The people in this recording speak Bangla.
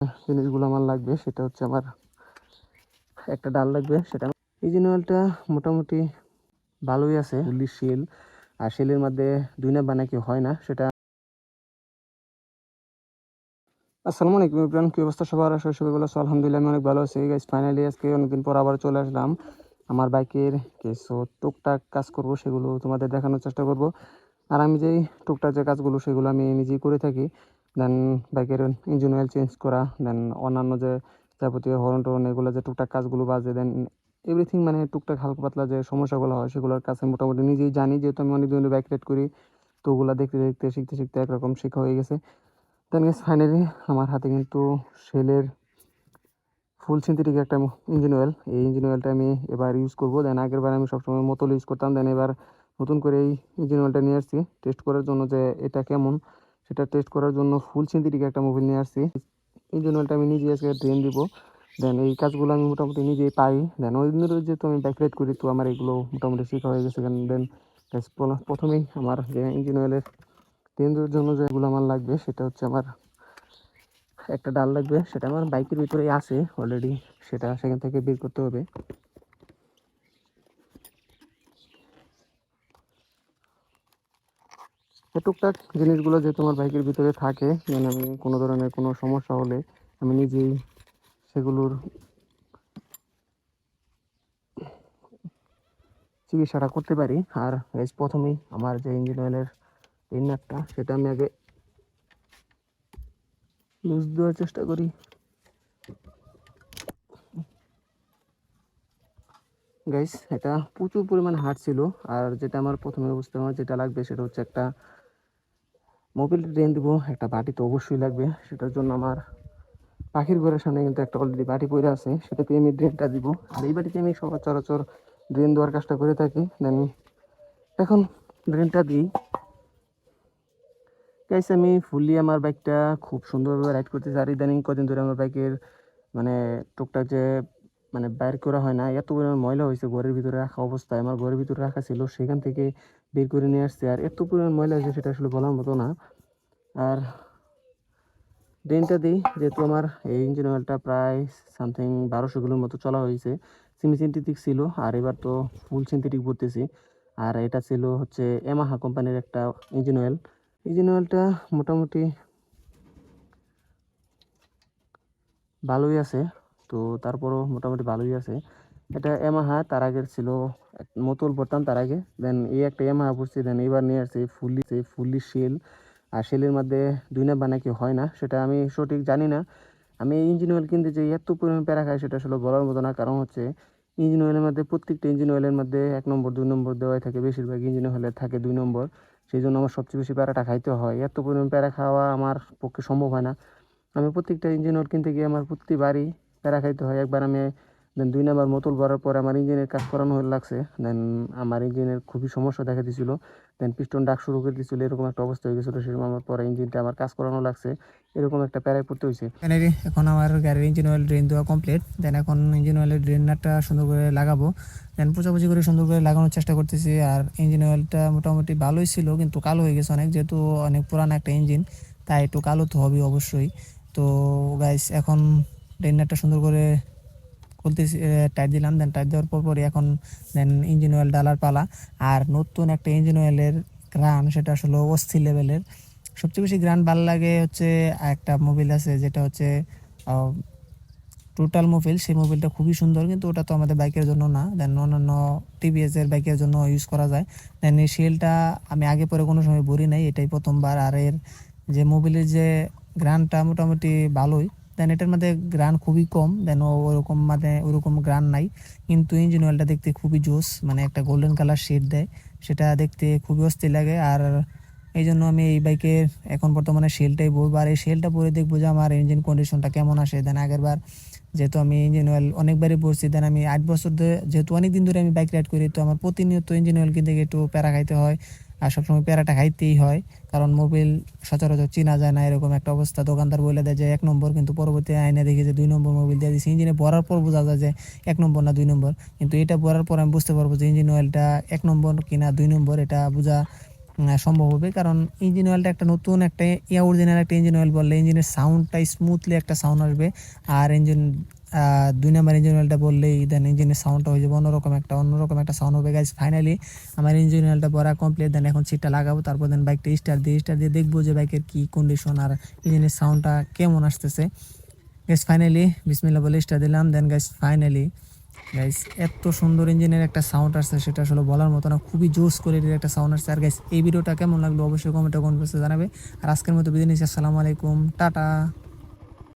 জিনিসগুলো আমার লাগবে সেটা হচ্ছে আমার একটা ডাল লাগবে, সেটা ইঞ্জিন অয়েলটা মোটামুটি ভালোই আছে, ফুললি সেল। আর সেলের মধ্যে দুই না বানা কি হয় না সেটা। আসসালামু আলাইকুম ইব্রান, কি অবস্থা সবার? আসলে সবাই বলো আলহামদুলিল্লাহ, আমি অনেক ভালো আছি গাইস। ফাইনালি আজকে অনেকদিন পর আবার চলে আসলাম আমার বাইকের কিছু টুকটাক কাজ করব, সেগুলো তোমাদের দেখানোর চেষ্টা করব। আর আমি যেই টুকটাক যে কাজগুলো সেগুলো আমি নিজেই করে থাকি। দেন বাইকের ইঞ্জিন অয়েল চেঞ্জ করা, দেন অন্যান্য যে যাবতীয় হর্ন টর্ন এগুলো যে টুকটাক কাজগুলো বাজে, দেন এভরিথিং মানে টুকটাক হালকা পাতলা যে সমস্যাগুলো হয় সেগুলোর কাছে মোটামুটি নিজেই জানি, যেহেতু আমি অনেক দিন বাইক রাইড করি। তো ওগুলো দেখতে দেখতে শিখতে শিখতে একরকম শেখা হয়ে গেছে। দেন গেছে ফাইনালি আমার হাতে কিন্তু শেলের ফুল সিনথেটিক একটা ইঞ্জিন অয়েল। এই ইঞ্জিন অয়েলটা আমি এবার ইউজ করবো। দেন আগের বার আমি সবসময় বোতল ইউজ করতাম, দেন এবার নতুন করে এই ইঞ্জিন অয়েলটা নিয়ে আসছি টেস্ট করার জন্য যে এটা কেমন, সেটা টেস্ট করার জন্য ফুল সিনথেটিক একটা মোবিল নিয়ে আসছি। ইঞ্জিন অয়েলটা আমি নিজে আজকে ড্রেন দিব। দেন এই কাজগুলো আমি মোটামুটি নিজেই পাই। দেন ওই দিনের যেহেতু আমি বাইক রাইড করি, তো আমার এগুলো মোটামুটি শেখা হয়ে গেছে। দেন প্রথমেই আমার যে ইঞ্জিন অয়েলের ড্রেন দেওয়ার জন্য যেগুলো আমার লাগবে সেটা হচ্ছে আমার একটা ডাল লাগবে, সেটা আমার বাইকের ভিতরেই আছে অলরেডি, সেটা সেখান থেকে বের করতে হবে। টুকটাক জিনিসগুলো যে তোমার বাইকের ভিতরে থাকে, যেন আমি কোনো ধরনের কোনো সমস্যা হলে আমি নিজেই সেগুলোর চিকিৎসাটা করতে পারি। আর প্রথমেই আমার যে ইঞ্জিন অয়েলের ইনারটা সেটা আমি আগে লুজ দেওয়ার চেষ্টা করি। গাইস, এটা প্রচুর পরিমাণে হার্ড ছিল। আর যেটা আমার প্রথমে বুঝতে আমার যেটা লাগবে সেটা হচ্ছে একটা মোবিল ড্রেন দিব, একটা বাটি তো অবশ্যই লাগবে। সেটার জন্য আমার পাখির ঘরের সামনে কিন্তু একটা অলরেডি বাটি পড়ে আছে, সেটাতে আমি ড্রেনটা দিব। আর এই বাটিতে আমি সচরাচর ড্রেন দেওয়ার কাজটা করে থাকি। দেন এখন ড্রেনটা দিই। গাইস, আমি ফুললি আমার বাইকটা খুব সুন্দরভাবে রাইড করতেছি। আর ইদানিং কদিন ধরে আমার বাইকের মানে টুকটাক যে মানে বাইর করা হয় না, এত পরিমাণ ময়লা হয়েছে ঘরের ভিতরে রাখা অবস্থায়। আমার ঘরের ভিতরে রাখা ছিল, সেখান থেকে বের করে নিয়ে আসছে। আর এত পরিমাণ ময়লা হয়েছে সেটা আসলে বলার মতো না। আর ড্রেনটা দিই, যেহেতু আমার এই ইঞ্জিন অয়েলটা প্রায় সামথিং 1200 কিলোর মতো চলা হয়েছে। সেমি সিনথেটিক ছিল, আর এবার তো ফুল সিনথেটিক বলতেছি। আর এটা ছিল হচ্ছে ইয়ামাহা কোম্পানির একটা ইঞ্জিন অয়েল। ইঞ্জিন অয়েলটা মোটামুটি ভালোই আছে, তো তারপরও মোটামুটি ভালোই আছে। এটা ইয়ামাহা, তার আগের ছিল মোতল পড়তাম তার আগে। দেন এই একটা ইয়ামাহা পড়ছি, দেন এবার নিয়ে আসছি ফুললি সেল। আর সেলের মধ্যে দুই না বানা কি হয় না সেটা আমি সঠিক জানি না। আমি এই ইঞ্জিন অয়েল কিনতে যে এত পরিমাণ প্যারা খাই সেটা আসলে বলার মতো না। কারণ হচ্ছে ইঞ্জিন অয়েলের মধ্যে প্রত্যেকটা ইঞ্জিন অয়েলের মধ্যে 1 নম্বর 2 নম্বর দেওয়াই থাকে, বেশিরভাগ ইঞ্জিন অয়েলের থাকে 2 নম্বর। সেই জন্য আমার সবচেয়ে বেশি প্যারাটা খাইতে হয়। এত পরিমাণ প্যারা খাওয়া আমার পক্ষে সম্ভব হয় না। আমি প্রত্যেকটা ইঞ্জিন অয়েল কিনতে গিয়ে আমার প্রতিবারই প্যারা খাইতে হয়। একবার আমি দেন 2 নাম্বার বোতল ভরার পরে আমার ইঞ্জিনের কাজ করানো হয়ে লাগছে। দেন আমার ইঞ্জিনের খুবই সমস্যা দেখা দিয়েছিল। দেন পিস্টন ডাক শুরু করে দিয়েছিল, এরকম একটা অবস্থা হয়ে গেছিলো। সেরকম আমার পরে ইঞ্জিনটা আমার কাজ করানো লাগছে, এরকম একটা প্যারায় পড়তে হয়েছে। এখন আমার গাড়ির ইঞ্জিন অয়েল ড্রেন দেওয়া কমপ্লিট। দেন এখন ইঞ্জিন অয়েলের ড্রেনারটা সুন্দর করে লাগাবো। দেন পোচাপুচি করে সুন্দর করে লাগানোর চেষ্টা করতেছি। আর ইঞ্জিন অয়েলটা মোটামুটি ভালোই ছিল, কিন্তু কালো হয়ে গেছে অনেক, যেহেতু অনেক পুরানো একটা ইঞ্জিন, তাই একটু কালো তো হবে অবশ্যই। তো গাইস, এখন ড্রেনারটা সুন্দর করে খুলতেছি, টাইট দিলাম। দেন টাইট দেওয়ার পরই এখন দেন ইঞ্জিন অয়েল ডালার পালা। আর নতুন একটা ইঞ্জিন অয়েলের গ্রান, সেটা আসলে অস্থির লেভেলের। সবচেয়ে বেশি গ্রান ভালো লাগে হচ্ছে একটা মোবিল আছে যেটা হচ্ছে টোটাল মোবিল। সেই মোবিলটা খুবই সুন্দর, কিন্তু ওটা তো আমাদের বাইকের জন্য না। দেন অন্যান্য টিভিএস এর বাইকের জন্য ইউজ করা যায়। দেন এই শেলটা আমি আগে পরে কোনো সময় ভরি নাই, এটাই প্রথমবার। আর এর যে মোবিলের যে গ্রানটা মোটামুটি ভালোই। দেন এটার মধ্যে গ্রান খুবই কম, দেন ওরকম মানে ওরকম গ্রান নাই। কিন্তু ইঞ্জিন অয়েলটা দেখতে খুবই জোস, মানে একটা গোল্ডেন কালার শেড দেয়, সেটা দেখতে খুবই অস্থির লাগে। আর এই জন্য আমি এই বাইকের এখন বর্তমানে শেলটাই ভরবো। আর এই শেলটা পরে দেখবো যে আমার ইঞ্জিন কন্ডিশনটা কেমন আসে। দেন আগের বার যেহেতু আমি ইঞ্জিন অয়েল অনেকবারই ভরছি, দেন আমি 8 বছর ধরে, যেহেতু অনেক দিন ধরে আমি বাইক রাইড করি, তো আমার প্রতিনিয়ত ইঞ্জিন অয়েল কিনতে গিয়ে একটু প্যারা খাইতে হয়। আর সবসময় প্যারাটা খাইতেই হয়, কারণ মোবিল সচরাচর চেনা যায় না, এরকম একটা অবস্থা। দোকানদার বলে দেয় যে 1 নম্বর, কিন্তু পরবর্তী আইনে দেখি যে 2 নম্বর মোবিল দিয়ে দিচ্ছে। ইঞ্জিনে ভরার পর বোঝা যায় যে 1 নম্বর না 2 নম্বর, কিন্তু এটা ভরার পর আমি বুঝতে পারবো যে ইঞ্জিন অয়েলটা 1 নম্বর কিনা 2 নম্বর, এটা বোঝা সম্ভব হবে, কারণ ইঞ্জিন অয়েলটা একটা নতুন একটা অরিজিনাল একটা ইঞ্জিন অয়েল বললে ইঞ্জিনের সাউন্ডটা স্মুথলি একটা সাউন্ড আসবে। আর ইঞ্জিন 2 নাম্বার ইঞ্জিন অয়েলটা বললেই দেন ইঞ্জিনের সাউন্ডটা হয়ে যাবে অন্যরকম একটা সাউন্ড হবে গাইস। ফাইনালি আমার ইঞ্জিন অয়েলটা ভরা কমপ্লিট, দেন এখন সিটটা লাগাবো, তারপর দেন বাইকটা স্টার্ট দিয়ে দেখবো যে বাইকের কি কন্ডিশন আর ইঞ্জিনের সাউন্ডটা কেমন আসতেছে। গাইস ফাইনালি বিসমিল্লাহ বলে স্টার্ট দিলাম, দেন গাইস ফাইনালি গাইস এত সুন্দর ইঞ্জিনের একটা সাউন্ড আসছে সেটা আসলে বলার মতো না, খুবই জোস কোয়ালিটির একটা সাউন্ড আসছে। আর গাইস এই ভিডিওটা কেমন লাগলো অবশ্যই কমেন্টে জানাবে। আর আজকের মতো বিদায় নিচ্ছি, আসসালামু আলাইকুম, টাটা।